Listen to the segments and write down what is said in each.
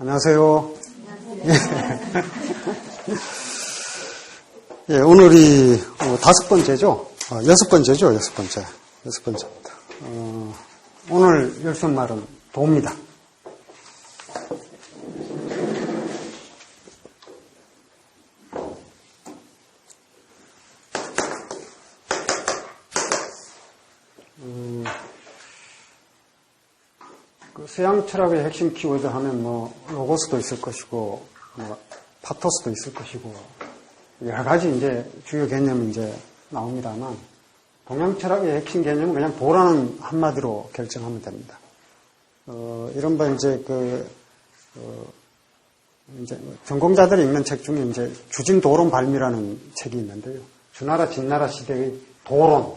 안녕하세요. 예, 오늘이 5번째죠? 6번째죠? 6번째입니다. 오늘 열선말은 도입니다. 서양 철학의 핵심 키워드 하면 로고스도 있을 것이고, 파토스도 있을 것이고, 여러 가지 이제 주요 개념이 이제 나옵니다만, 동양 철학의 핵심 개념은 그냥 도라는 한마디로 결정하면 됩니다. 이른바 이제 이제 전공자들이 읽는 책 중에 이제 주진도론 발미라는 책이 있는데요. 주나라 진나라 시대의 도론,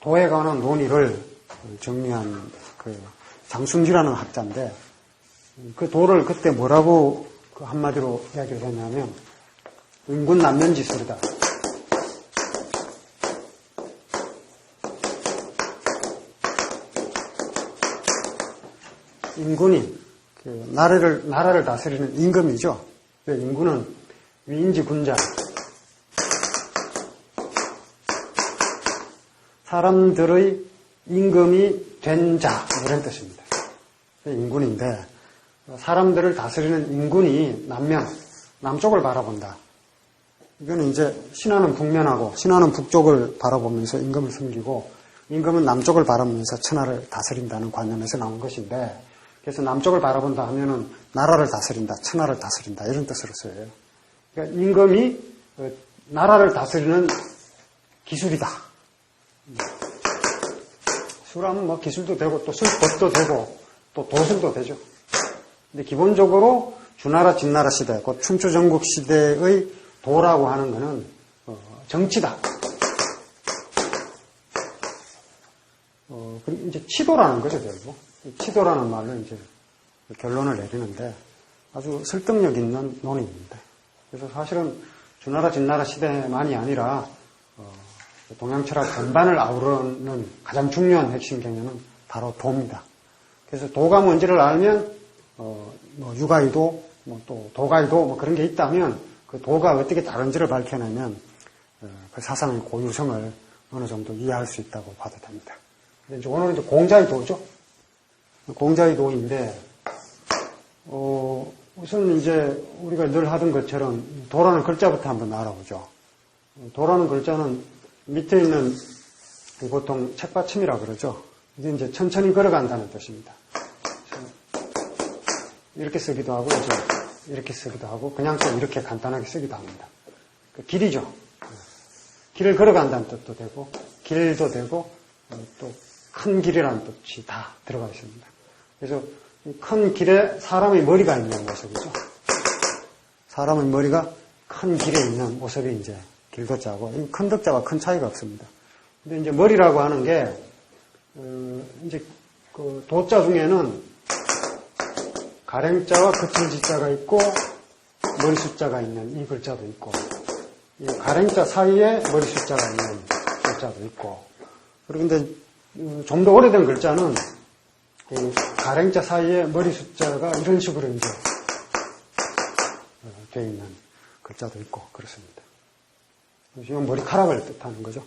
도에 관한 논의를 정리한 장순기라는 학자인데, 그 도를 그때 뭐라고 한마디로 이야기를 했냐면, 인군 남면지술이다. 인군이 나라를 다스리는 임금이죠. 인군은 위인지 군자, 사람들의 임금이 된 자, 이런 뜻입니다. 임군인데, 사람들을 다스리는 임군이 남쪽을 바라본다. 이거는 이제 신하는 북면하고 신하는 북쪽을 바라보면서 임금을 섬기고, 임금은 남쪽을 바라보면서 천하를 다스린다는 관념에서 나온 것인데, 그래서 남쪽을 바라본다 하면은 나라를 다스린다, 천하를 다스린다, 이런 뜻으로 써요. 그러니까 임금이 나라를 다스리는 기술이다. 술하면 기술도 되고, 또 술법도 되고, 또 도술도 되죠. 근데 기본적으로 주나라 진나라 시대, 곧 춘추 전국 시대의 도라고 하는 것은 정치다. 그리고 이제 치도라는 거죠, 결국. 치도라는 말로 이제 결론을 내리는데 아주 설득력 있는 논의입니다. 그래서 사실은 주나라 진나라 시대만이 아니라 동양 철학 전반을 아우르는 가장 중요한 핵심 개념은 바로 도입니다. 그래서 도가 뭔지를 알면 유가이도, 또 도가이도 그런 게 있다면 그 도가 어떻게 다른지를 밝혀내면 그 사상의 고유성을 어느 정도 이해할 수 있다고 봐도 됩니다. 근데 이제 오늘은 이제 공자의 도죠. 공자의 도인데 우선 이제 우리가 늘 하던 것처럼 도라는 글자부터 한번 알아보죠. 도라는 글자는 밑에 있는 보통 책받침이라 그러죠. 이게 이제 천천히 걸어간다는 뜻입니다. 이렇게 쓰기도 하고, 이렇게 쓰기도 하고, 그냥 또 이렇게 간단하게 쓰기도 합니다. 길이죠. 길을 걸어간다는 뜻도 되고, 길도 되고, 또 큰 길이라는 뜻이 다 들어가 있습니다. 그래서 큰 길에 사람의 머리가 있는 모습이죠. 사람의 머리가 큰 길에 있는 모습이 이제 길도자고, 큰 덕자와 큰 차이가 없습니다. 근데 이제 머리라고 하는 게, 이제 그 도자 중에는 가랭자와 거칠지자가 있고, 머리 숫자가 있는 이 글자도 있고, 이 가랭자 사이에 머리 숫자가 있는 글자도 있고, 그리고 근데 좀 더 오래된 글자는 이 가랭자 사이에 머리 숫자가 이런 식으로 이제 되어 있는 글자도 있고, 그렇습니다. 이건 머리카락을 뜻하는 거죠.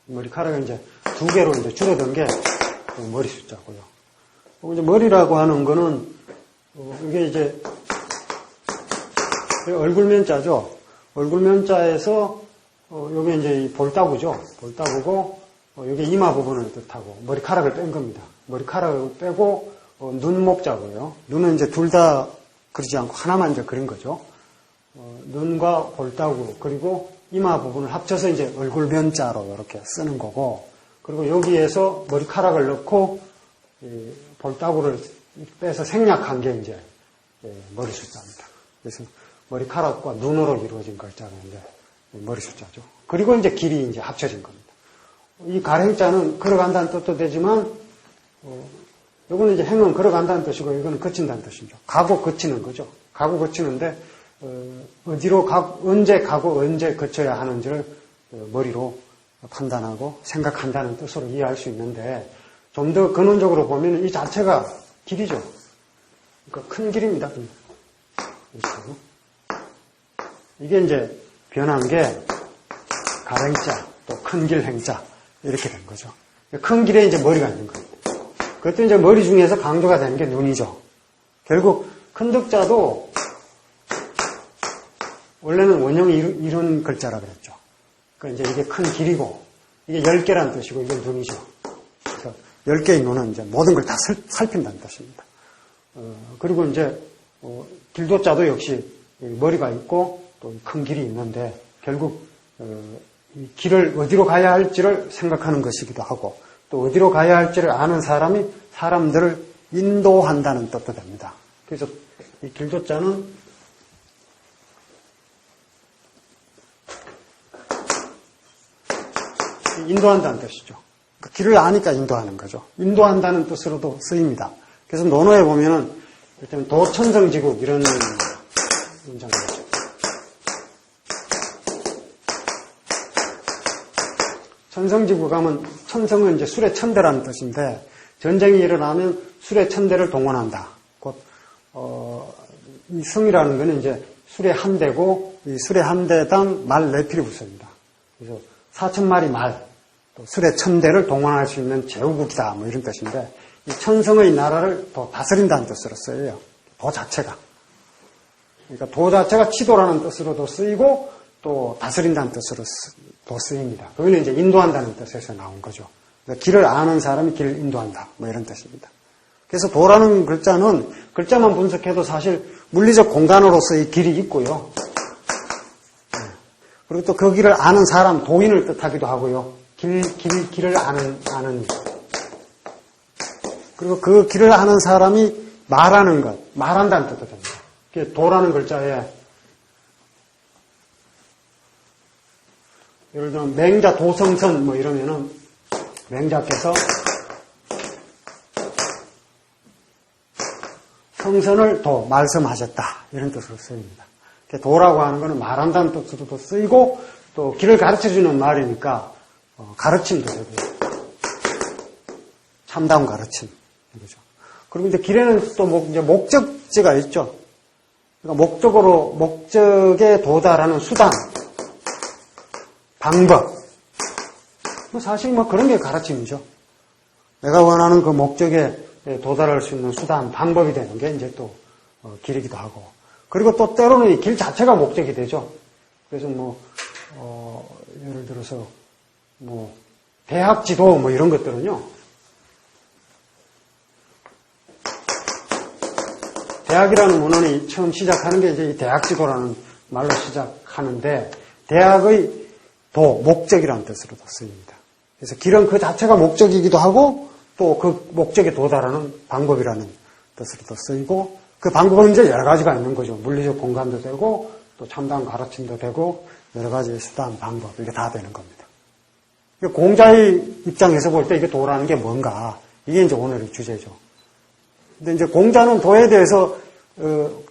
머리카락이 이제 두 개로 이제 줄어든 게 머리 숫자고요. 이제 머리라고 하는 거는 이게 이제 얼굴면자죠. 얼굴면자에서 요게 이제 볼따구죠. 볼따구고 요게 이마 부분을 뜻하고 머리카락을 뺀 겁니다. 머리카락을 빼고 눈목자고요. 눈은 이제 둘 다 그리지 않고 하나만 이제 그린 거죠. 눈과 볼따구 그리고 이마 부분을 합쳐서 이제 얼굴면자로 이렇게 쓰는 거고, 그리고 여기에서 머리카락을 넣고 볼따구를 빼서 생략한 게 이제 머리 숫자입니다. 그래서 머리카락과 눈으로 이루어진 글자가 이제 머리 숫자죠. 그리고 이제 길이 이제 합쳐진 겁니다. 이 가랭자는 걸어간다는 뜻도 되지만, 요거는 이제 행은 걸어간다는 뜻이고, 이거는 거친다는 뜻이죠. 가고 거치는 거죠. 가고 거치는데, 어디로 언제 가고 언제 거쳐야 하는지를 머리로 판단하고 생각한다는 뜻으로 이해할 수 있는데, 좀 더 근원적으로 보면 이 자체가 길이죠. 그러니까 큰 길입니다. 이게 이제 변한 게 가랭자, 또 큰 길 행자 이렇게 된 거죠. 큰 길에 이제 머리가 있는 겁니다. 그것도 이제 머리 중에서 강조가 되는 게 눈이죠. 결국 큰 득자도 원래는 원형이 이런 글자라 그랬죠. 그러니까 이제 이게 큰 길이고 이게 10개라는 뜻이고 이게 눈이죠. 그래서 10개의 눈은 이제 모든 걸 다 살핀다는 뜻입니다. 그리고 이제 길도자도 역시 머리가 있고 또 큰 길이 있는데 결국 이 길을 어디로 가야 할지를 생각하는 것이기도 하고 또 어디로 가야 할지를 아는 사람이 사람들을 인도한다는 뜻도 됩니다. 그래서 이 길도자는 인도한다는 뜻이죠. 길을 아니까 인도하는 거죠. 인도한다는 뜻으로도 쓰입니다. 그래서 논어에 보면은 일단 도천성지국 이런 문장이 있죠. 천성지국 하면 천성은 이제 술의 천대라는 뜻인데 전쟁이 일어나면 술의 천대를 동원한다. 곧 이 성이라는 것은 이제 술의 한 대고 이 술의 한 대당 말 4필이 붙습니다. 그래서 4,000마리 말, 또 술의 천대를 동원할 수 있는 제후국이다. 뭐 이런 뜻인데 이 천성의 나라를 더 다스린다는 뜻으로 쓰여요. 도 자체가. 그러니까 도 자체가 치도라는 뜻으로도 쓰이고 또 다스린다는 뜻으로 도 쓰입니다. 그거는 이제 인도한다는 뜻에서 나온 거죠. 그러니까 길을 아는 사람이 길을 인도한다. 뭐 이런 뜻입니다. 그래서 도라는 글자는 글자만 분석해도 사실 물리적 공간으로서의 길이 있고요. 그리고 또 그 길을 아는 사람, 도인을 뜻하기도 하고요. 길을 아는. 그리고 그 길을 아는 사람이 말하는 것, 말한다는 뜻도 됩니다. 도라는 글자에 예를 들면 맹자 도성선 뭐 이러면은 맹자께서 성선을 도 말씀하셨다 이런 뜻으로 쓰입니다. 도라고 하는 것은 말한다는 뜻으로도 쓰이고 또 길을 가르쳐주는 말이니까 가르침도 되고 참다운 가르침 이거죠. 그리고 이제 길에는 또 이제 목적지가 있죠. 그러니까 목적에 도달하는 수단, 방법. 사실 그런 게 가르침이죠. 내가 원하는 그 목적에 도달할 수 있는 수단, 방법이 되는 게 이제 또 길이기도 하고. 그리고 또 때로는 이 길 자체가 목적이 되죠. 그래서 예를 들어서 대학 지도 이런 것들은요. 대학이라는 문헌이 처음 시작하는 게 이제 이 대학 지도라는 말로 시작하는데 대학의 목적이라는 뜻으로도 쓰입니다. 그래서 길은 그 자체가 목적이기도 하고 또 그 목적에 도달하는 방법이라는 뜻으로도 쓰이고 그 방법은 이제 여러 가지가 있는 거죠. 물리적 공간도 되고 또 참다운 가르침도 되고 여러 가지 수단, 방법 이게 다 되는 겁니다. 공자의 입장에서 볼 때 이게 도라는 게 뭔가 이게 이제 오늘의 주제죠. 근데 이제 공자는 도에 대해서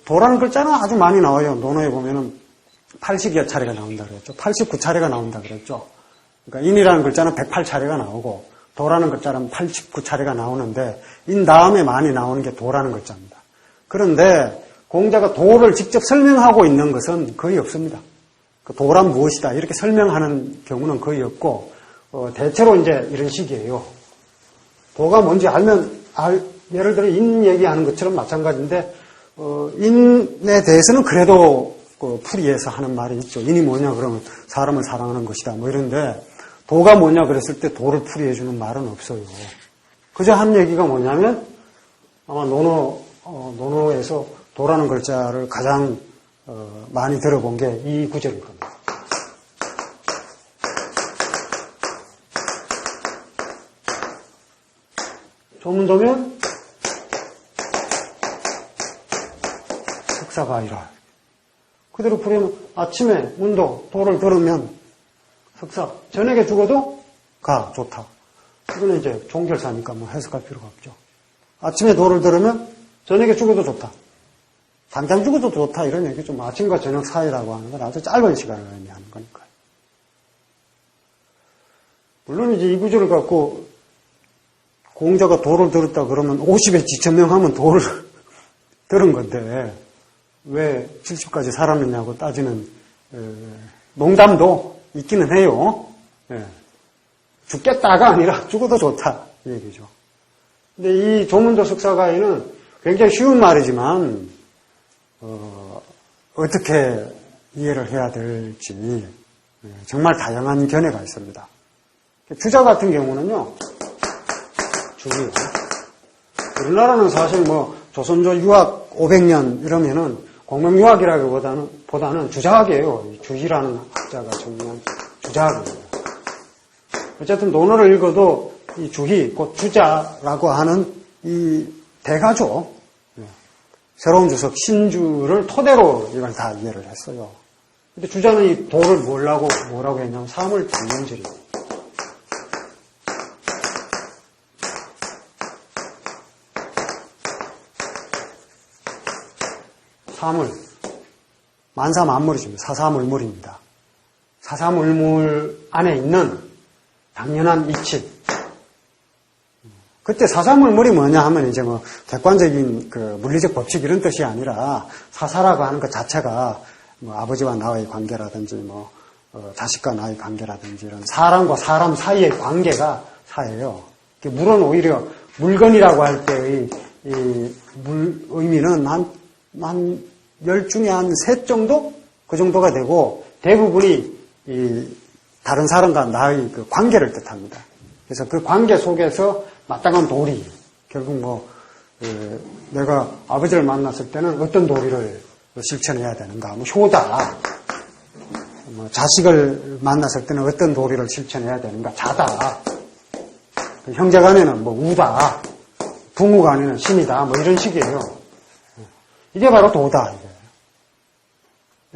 도라는 글자는 아주 많이 나와요. 논어에 보면은 80여 차례가 나온다 그랬죠. 89차례가 나온다 그랬죠. 그러니까 인이라는 글자는 108차례가 나오고 도라는 글자는 89차례가 나오는데 인 다음에 많이 나오는 게 도라는 글자입니다. 그런데 공자가 도를 직접 설명하고 있는 것은 거의 없습니다. 그 도란 무엇이다 이렇게 설명하는 경우는 거의 없고 대체로 이제 이런 식이에요. 도가 뭔지 알면 예를 들어 인 얘기하는 것처럼 마찬가지인데 인에 대해서는 그래도 풀이해서 하는 말이 있죠. 인이 뭐냐 그러면 사람을 사랑하는 것이다 뭐 이런데 도가 뭐냐 그랬을 때 도를 풀이해주는 말은 없어요. 그저 한 얘기가 뭐냐면 아마 논어에서 도라는 글자를 가장 많이 들어본 게 이 구절일 겁니다. 조문도면 석사바이라. 그대로 풀이하면 아침에 문도 도를 들으면 석사. 저녁에 죽어도 가 좋다. 이거는 이제 종결사니까 해석할 필요가 없죠. 아침에 도를 들으면 저녁에 죽어도 좋다. 당장 죽어도 좋다 이런 얘기죠. 아침과 저녁 사이라고 하는 건 아주 짧은 시간을 의미하는 거니까요. 물론 이제 이 구절을 갖고 공자가 도를 들었다 그러면 50에 지천명하면 도를 들은 건데 왜 70까지 살았느냐고 따지는 농담도 있기는 해요. 예. 죽겠다가 아니라 죽어도 좋다 이 얘기죠. 근데 이 조문도 석사가에는 굉장히 쉬운 말이지만 어떻게 이해를 해야 될지 정말 다양한 견해가 있습니다. 주자 같은 경우는요. 주요. 우리나라는 사실 뭐 조선조 유학 500년 이러면은 공명유학이라기보다는 주자학이에요. 주희라는 학자가 정리한 주자학이에요. 어쨌든 논어를 읽어도 이 주희, 곧 주자라고 하는 이 대가죠. 새로운 주석 신주를 토대로 이걸 다 이해를 했어요. 근데 주자는 이 도를 뭐라고 했냐면 사물 단명절이에요. 사물, 만사만물이죠. 사사물물입니다. 사사물물 안에 있는 당연한 이치. 그때 사사물물이 뭐냐 하면 이제 뭐 객관적인 그 물리적 법칙 이런 뜻이 아니라 사사라고 하는 것 자체가 뭐 아버지와 나의 관계라든지 뭐 자식과 나의 관계라든지 이런 사람과 사람 사이의 관계가 사예요. 물은 오히려 물건이라고 할 때의 이 의미는 한 10 중에 한 3 정도? 그 정도가 되고 대부분이 이 다른 사람과 나의 그 관계를 뜻합니다. 그래서 그 관계 속에서 마땅한 도리, 결국 뭐 내가 아버지를 만났을 때는 어떤 도리를 실천해야 되는가, 뭐 효다, 뭐 자식을 만났을 때는 어떤 도리를 실천해야 되는가, 자다, 형제 간에는 뭐 우다, 부모 간에는 신이다, 뭐 이런 식이에요. 이게 바로 도다. 이게.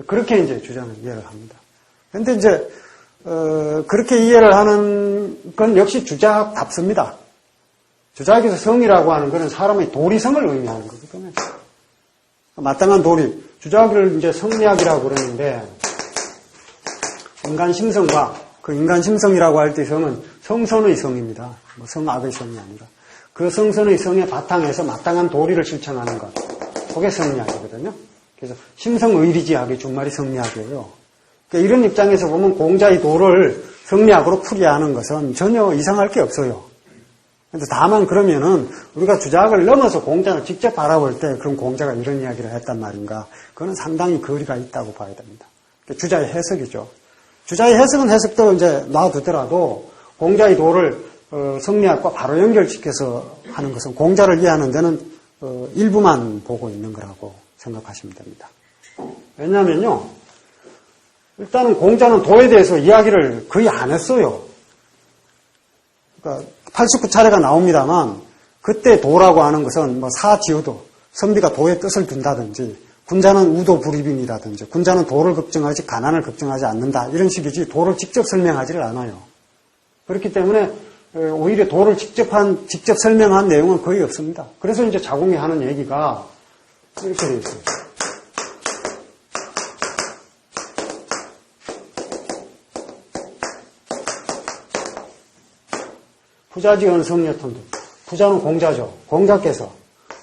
그렇게 이제 주자는 이해를 합니다. 그런데 이제 그렇게 이해를 하는 건 역시 주자학답습니다. 주자학에서 성이라고 하는 것은 사람의 도리성을 의미하는 거거든요. 마땅한 도리. 주자학을 이제 성리학이라고 그러는데 인간 심성과 그 인간 심성이라고 할 때 성은 성선의 성입니다. 뭐 성악의 성이 아니라 그 성선의 성의 바탕에서 마땅한 도리를 실천하는 것. 그게 성리학이거든요. 그래서 심성의리지학의 준말이 성리학이에요. 그러니까 이런 입장에서 보면 공자의 도를 성리학으로 풀이하는 것은 전혀 이상할 게 없어요. 근데 다만 그러면은 우리가 주자학을 넘어서 공자를 직접 바라볼 때 그럼 공자가 이런 이야기를 했단 말인가? 그거는 상당히 거리가 있다고 봐야 됩니다. 주자의 해석이죠. 주자의 해석은 해석도 이제 놔두더라도 공자의 도를 성리학과 바로 연결시켜서 하는 것은 공자를 이해하는 데는 일부만 보고 있는 거라고 생각하시면 됩니다. 왜냐하면요. 일단은 공자는 도에 대해서 이야기를 거의 안 했어요. 그러니까 89차례가 나옵니다만 그때 도라고 하는 것은 뭐 사지어도 선비가 도의 뜻을 둔다든지 군자는 우도 불이빈이라든지 군자는 도를 걱정하지 가난을 걱정하지 않는다 이런 식이지 도를 직접 설명하지를 않아요. 그렇기 때문에 오히려 도를 직접 설명한 내용은 거의 없습니다. 그래서 이제 자공이 하는 얘기가 이렇게 되어 있어요. 부자지은 성녀천도. 부자는 공자죠. 공자께서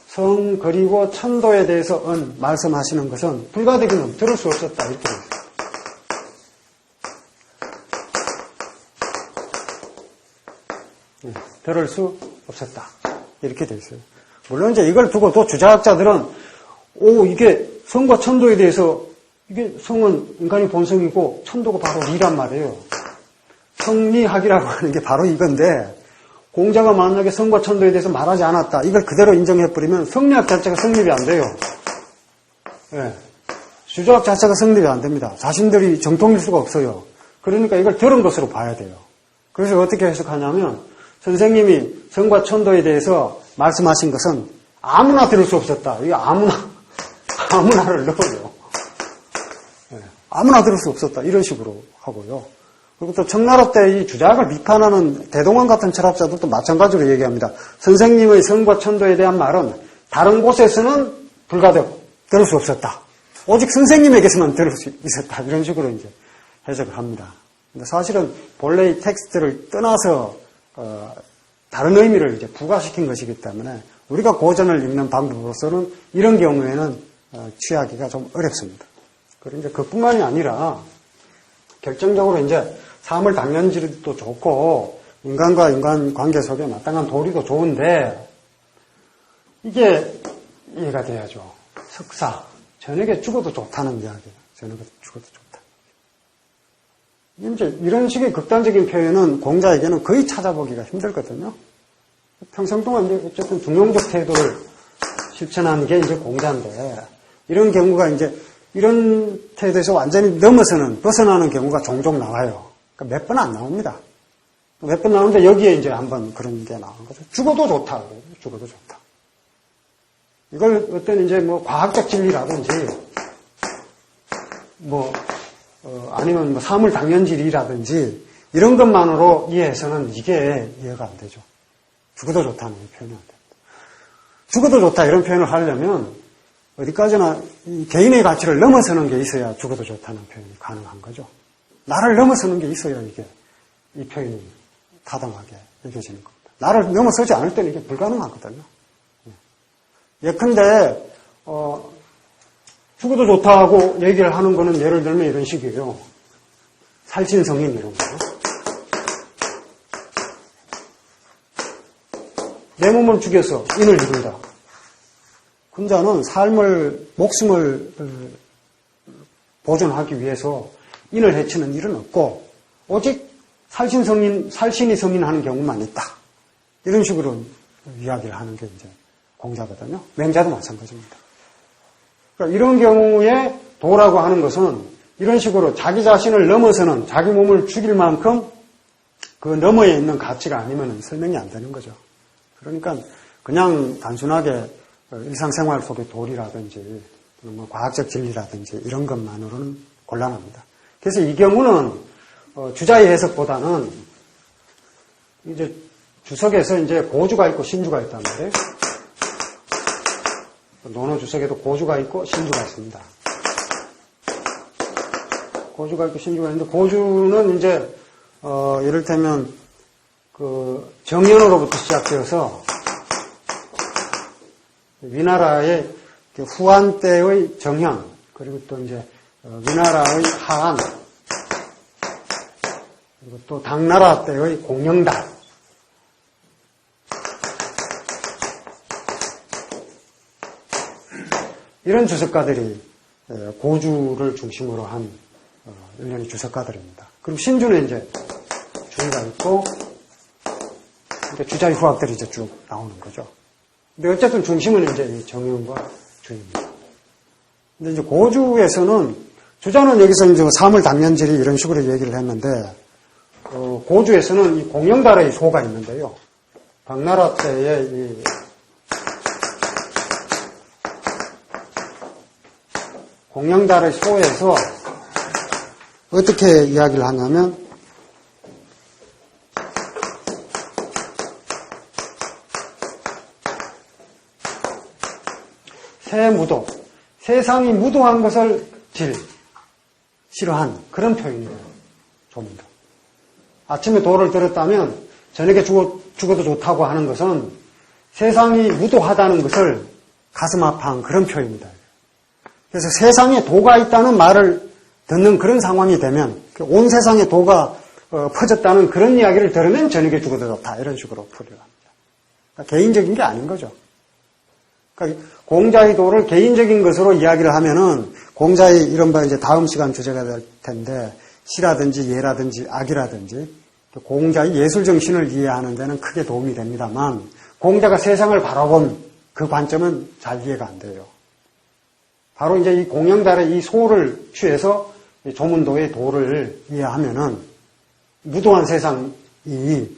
성 그리고 천도에 대해서 말씀하시는 것은 불가득이는 들을 수 없었다. 이렇게 되어 있어요. 들을 수 없었다. 이렇게 되어 있어요. 물론 이제 이걸 두고도 주자학자들은 이게 성과 천도에 대해서 이게 성은 인간의 본성이고 천도가 바로 리란 말이에요. 성리학이라고 하는 게 바로 이건데 공자가 만약에 성과 천도에 대해서 말하지 않았다. 이걸 그대로 인정해버리면 성리학 자체가 성립이 안 돼요. 예. 주자학 자체가 성립이 안 됩니다. 자신들이 정통일 수가 없어요. 그러니까 이걸 들은 것으로 봐야 돼요. 그래서 어떻게 해석하냐면 선생님이 성과 천도에 대해서 말씀하신 것은 아무나 들을 수 없었다. 이게 아무나를 넣어요. 예. 아무나 들을 수 없었다. 이런 식으로 하고요. 그리고 또 청나라 때 이 주자학을 비판하는 대동원 같은 철학자들도 마찬가지로 얘기합니다. 선생님의 성과 천도에 대한 말은 다른 곳에서는 불가득 들을 수 없었다. 오직 선생님에게서만 들을 수 있었다. 이런 식으로 이제 해석을 합니다. 근데 사실은 본래의 텍스트를 떠나서 다른 의미를 이제 부과시킨 것이기 때문에 우리가 고전을 읽는 방법으로서는 이런 경우에는 취하기가 좀 어렵습니다. 그리고 이제 그뿐만이 아니라 결정적으로 이제 사물 당연질도 좋고 인간과 인간 관계 속에 마땅한 도리도 좋은데 이게 이해가 돼야죠. 석사, 저녁에 죽어도 좋다는 이야기예요. 저녁에 죽어도 좋다. 이제 이런 식의 극단적인 표현은 공자에게는 거의 찾아보기가 힘들거든요. 평생 동안 이제 어쨌든 중용적 태도를 실천하는 게 이제 공자인데 이런 경우가 이제 이런 태도에서 완전히 넘어서는 벗어나는 경우가 종종 나와요. 그러니까 몇 번 안 나옵니다. 몇 번 나오는데 여기에 이제 한번 그런 게 나온 거죠. 죽어도 좋다. 죽어도 좋다. 이걸 어떤 이제 뭐 과학적 진리라든지 아니면 뭐 사물 당연질이라든지 이런 것만으로 이해해서는 이게 이해가 안 되죠. 죽어도 좋다는 표현이 안 됩니다. 죽어도 좋다 이런 표현을 하려면 어디까지나 이 개인의 가치를 넘어서는 게 있어야 죽어도 좋다는 표현이 가능한 거죠. 나를 넘어서는 게 있어야 이게 이 표현이 타당하게 여겨지는 겁니다. 나를 넘어서지 않을 때는 이게 불가능하거든요. 예컨대 죽어도 좋다고 얘기를 하는 거는 예를 들면 이런 식이에요. 살신성인 이런 거. 내 몸을 죽여서 인을 이룬다. 근자는 목숨을 보존하기 위해서 인을 해치는 일은 없고 오직 살신이 성인하는 경우만 있다. 이런 식으로 이야기를 하는 게 이제 공자거든요. 맹자도 마찬가지입니다. 그러니까 이런 경우에 도라고 하는 것은 이런 식으로 자기 자신을 넘어서는 자기 몸을 죽일 만큼 그 너머에 있는 가치가 아니면 설명이 안 되는 거죠. 그러니까 그냥 단순하게 일상생활 속의 도리라든지 뭐 과학적 진리라든지 이런 것만으로는 곤란합니다. 그래서 이 경우는 주자의 해석보다는 이제 주석에서 이제 고주가 있고 신주가 있단 말이에요. 논어 주석에도 고주가 있고 신주가 있습니다. 고주가 있고 신주가 있는데 고주는 이제 이를테면 그 정연으로부터 시작되어서 위나라의 후한 때의 정현 그리고 또 이제 위나라의 하한 그리고 또 당나라 때의 공영달 이런 주석가들이 고주를 중심으로 한 일련의 주석가들입니다. 그리고 신주는 이제 주의가 있고 주자의 후학들이 이제 쭉 나오는 거죠. 근데 어쨌든 중심은 이제 이 정연과 주입니다. 근데 이제 고주에서는 주자는 여기서 이제 사물 당연질이 이런 식으로 얘기를 했는데 고주에서는 이 공영달의 소가 있는데요. 당나라 때의 이 공영달의 소에서 어떻게 이야기를 하냐면 새무도, 세상이 무도한 것을 싫어한 그런 표현이에요. 좀 더. 아침에 도를 들었다면 저녁에 죽어도 좋다고 하는 것은 세상이 무도하다는 것을 가슴 아파한 그런 표현입니다. 그래서 세상에 도가 있다는 말을 듣는 그런 상황이 되면 온 세상에 도가 퍼졌다는 그런 이야기를 들으면 저녁에 죽어도 좋다 이런 식으로 풀이를 합니다. 그러니까 개인적인 게 아닌 거죠. 그러니까 공자의 도를 개인적인 것으로 이야기를 하면은 공자의 이른바 이제 다음 시간 주제가 될 텐데 시라든지 예라든지 악이라든지 공자의 예술 정신을 이해하는 데는 크게 도움이 됩니다만 공자가 세상을 바라본 그 관점은 잘 이해가 안 돼요. 바로 이제 이 공영달의 이 소를 취해서 조문도의 도를 이해하면은 무도한 세상이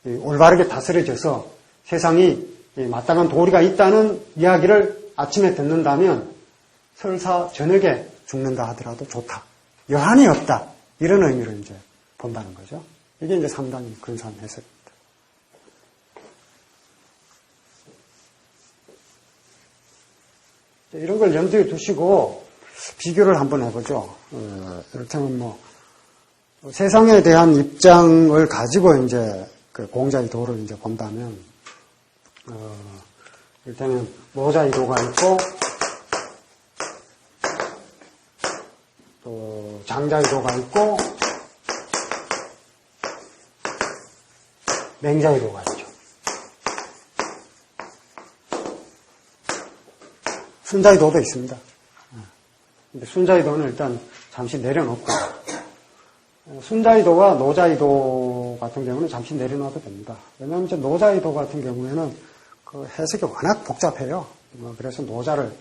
올바르게 다스려져서 세상이 마땅한 도리가 있다는 이야기를 아침에 듣는다면 설사 저녁에 죽는다 하더라도 좋다. 여한이 없다. 이런 의미로 이제 본다는 거죠. 이게 이제 상당히 근사한 해석입니다. 이런 걸 염두에 두시고 비교를 한번 해보죠. 이를테면 세상에 대한 입장을 가지고 이제 그 공자의 도를 이제 본다면, 일단은 노자의 도가 있고, 또 장자의 도가 있고, 맹자의 도가 있죠. 순자의 도도 있습니다. 근데 순자의 도는 일단 잠시 내려놓고, 순자의 도와 노자의 도 같은 경우는 잠시 내려놔도 됩니다. 왜냐하면 이제 노자의 도 같은 경우에는 그 해석이 워낙 복잡해요. 그래서 노자를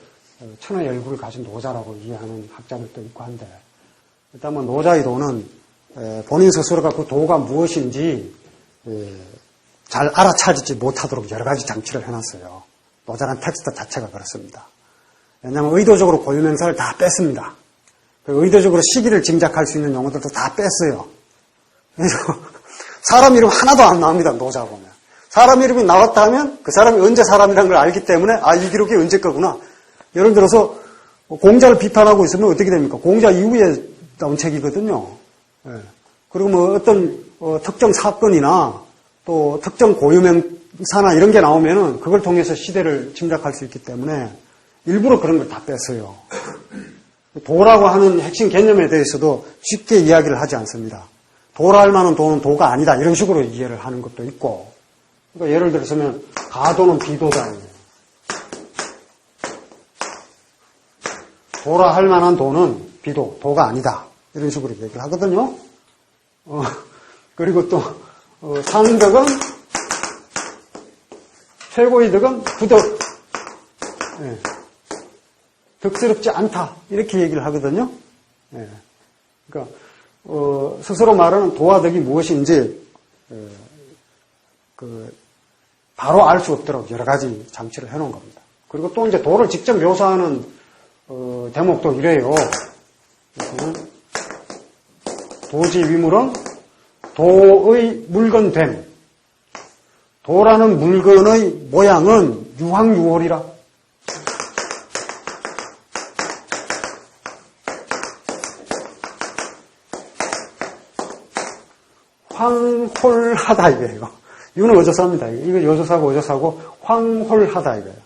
천하열구를 가진 노자라고 이해하는 학자들도 있고 한데, 일단 뭐 노자의 도는 본인 스스로가 그 도가 무엇인지 잘 알아차리지 못하도록 여러 가지 장치를 해놨어요. 노자란 텍스트 자체가 그렇습니다. 왜냐하면 의도적으로 고유명사를 다 뺐습니다. 의도적으로 시기를 짐작할 수 있는 용어들도 다 뺐어요. 그래서 사람 이름 하나도 안 나옵니다. 노자 보면. 사람 이름이 나왔다 하면 그 사람이 언제 사람이라는 걸 알기 때문에 이 기록이 언제 거구나. 예를 들어서 공자를 비판하고 있으면 어떻게 됩니까? 공자 이후에 나온 책이거든요. 그리고 뭐 어떤 특정 사건이나 또 특정 고유명사나 이런 게 나오면은 그걸 통해서 시대를 짐작할 수 있기 때문에 일부러 그런 걸 다 뺐어요. 도라고 하는 핵심 개념에 대해서도 쉽게 이야기를 하지 않습니다. 도라 할 만한 도는 도가 아니다. 이런 식으로 이해를 하는 것도 있고. 그러니까 예를 들어서면 가도는 비도다. 도라 할 만한 도는 비도, 도가 아니다. 이런 식으로 얘기를 하거든요. 그리고 또 상덕은 최고의 덕은 부덕. 예. 덕스럽지 않다. 이렇게 얘기를 하거든요. 예. 그러니까 스스로 말하는 도와 덕이 무엇인지 바로 알 수 없도록 여러 가지 장치를 해놓은 겁니다. 그리고 또 이제 도를 직접 묘사하는 대목도 이래요. 도지 위물은 도의 물건됨. 도라는 물건의 모양은 유황유홀이라. 황홀하다 이거예요. 이거는 어조사입니다. 이거 여조사고 어조사고 황홀하다 이거예요.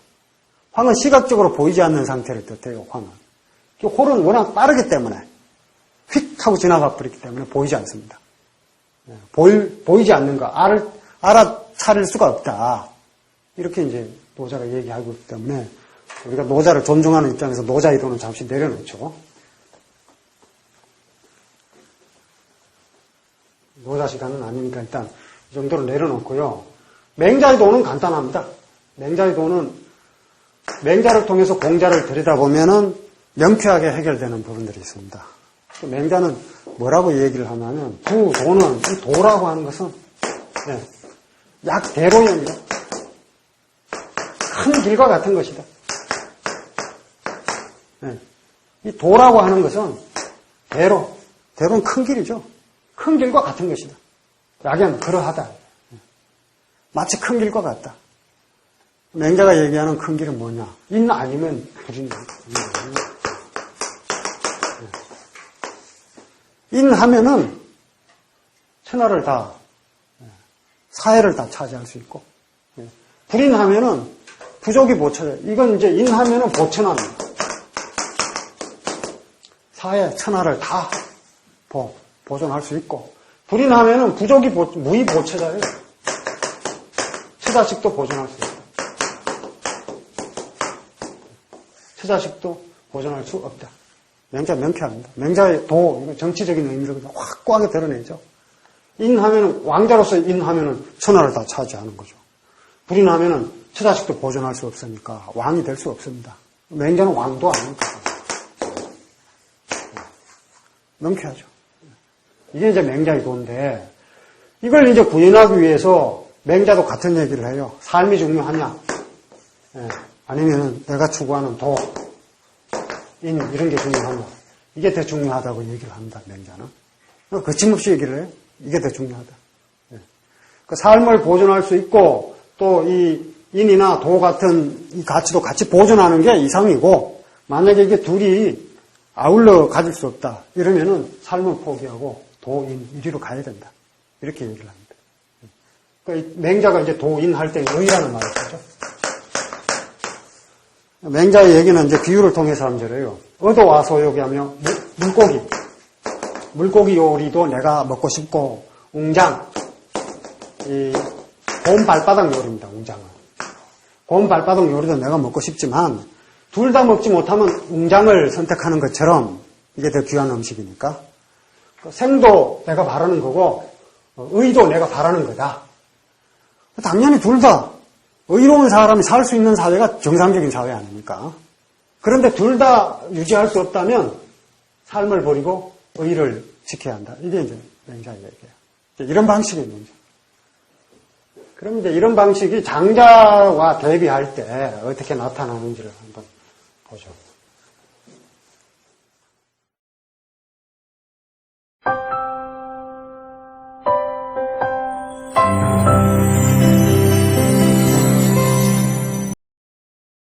황은 시각적으로 보이지 않는 상태를 뜻해요. 황은. 홀은 워낙 빠르기 때문에 휙 하고 지나가 버리기 때문에 보이지 않습니다. 보이지 않는 거 알아차릴 수가 없다. 이렇게 이제 노자가 얘기하고 있기 때문에 우리가 노자를 존중하는 입장에서 노자의 도는 잠시 내려놓죠. 노자 시간은 아니니까 일단 이 정도로 내려놓고요. 맹자의 도는 간단합니다. 맹자의 도는 맹자를 통해서 공자를 들여다보면은 명쾌하게 해결되는 부분들이 있습니다. 맹자는 뭐라고 얘기를 하냐면 도는 이 도라고 하는 것은 약 대로형이다. 큰 길과 같은 것이다. 이 도라고 하는 것은 대로는 큰 길이죠. 큰 길과 같은 것이다. 약연 그러하다. 마치 큰 길과 같다. 맹자가 얘기하는 큰 길은 뭐냐? 인 아니면 불인다. 인 하면은 천하를 다 사회를 다 차지할 수 있고, 불인 하면은 부족이 보쳐져. 이건 이제 인 하면은 보천합니다. 사회 천하를 다 보존할 수 있고, 불인 하면은 부족이 무의 보체자예요. 처자식도 보존할 수 있다. 처자식도 보존할 수 없다. 맹자 명쾌합니다. 맹자의 도, 이거 정치적인 의미를 확고하게 드러내죠. 인하면은, 왕자로서 인하면은 천하를 다 차지하는 거죠. 불인하면은 처자식도 보존할 수 없으니까 왕이 될 수 없습니다. 맹자는 왕도 아닙니다. 명쾌하죠. 이게 이제 맹자의 도인데, 이걸 이제 구현하기 위해서 맹자도 같은 얘기를 해요. 삶이 중요하냐? 아니면은 내가 추구하는 도, 이런 게 중요하냐? 이게 더 중요하다고 얘기를 합니다, 맹자는. 거침없이 얘기를 해요. 이게 더 중요하다. 그 삶을 보존할 수 있고, 또 이 인이나 도 같은 이 가치도 같이 보존하는 게 이상이고, 만약에 이게 둘이 아울러 가질 수 없다. 이러면은 삶을 포기하고 도, 인, 이리로 가야 된다. 이렇게 얘기를 합니다. 그러니까 맹자가 이제 도인할 때 의라는 말을 쓰죠. 맹자의 얘기는 이제 비유를 통해서 하면 저래요. 어도와 소욕이 하며 물고기 요리도 내가 먹고 싶고, 웅장, 곰 발바닥 요리입니다, 웅장은. 곰 발바닥 요리도 내가 먹고 싶지만, 둘 다 먹지 못하면 웅장을 선택하는 것처럼 이게 더 귀한 음식이니까. 생도 내가 바라는 거고, 의도 내가 바라는 거다. 당연히 둘 다 의로운 사람이 살 수 있는 사회가 정상적인 사회 아닙니까? 그런데 둘 다 유지할 수 없다면 삶을 버리고 의를 지켜야 한다. 이게 이제 맹자의 얘기예요. 이런 방식이 맹자. 그럼 이제 이런 방식이 장자와 대비할 때 어떻게 나타나는지를 한번 보죠.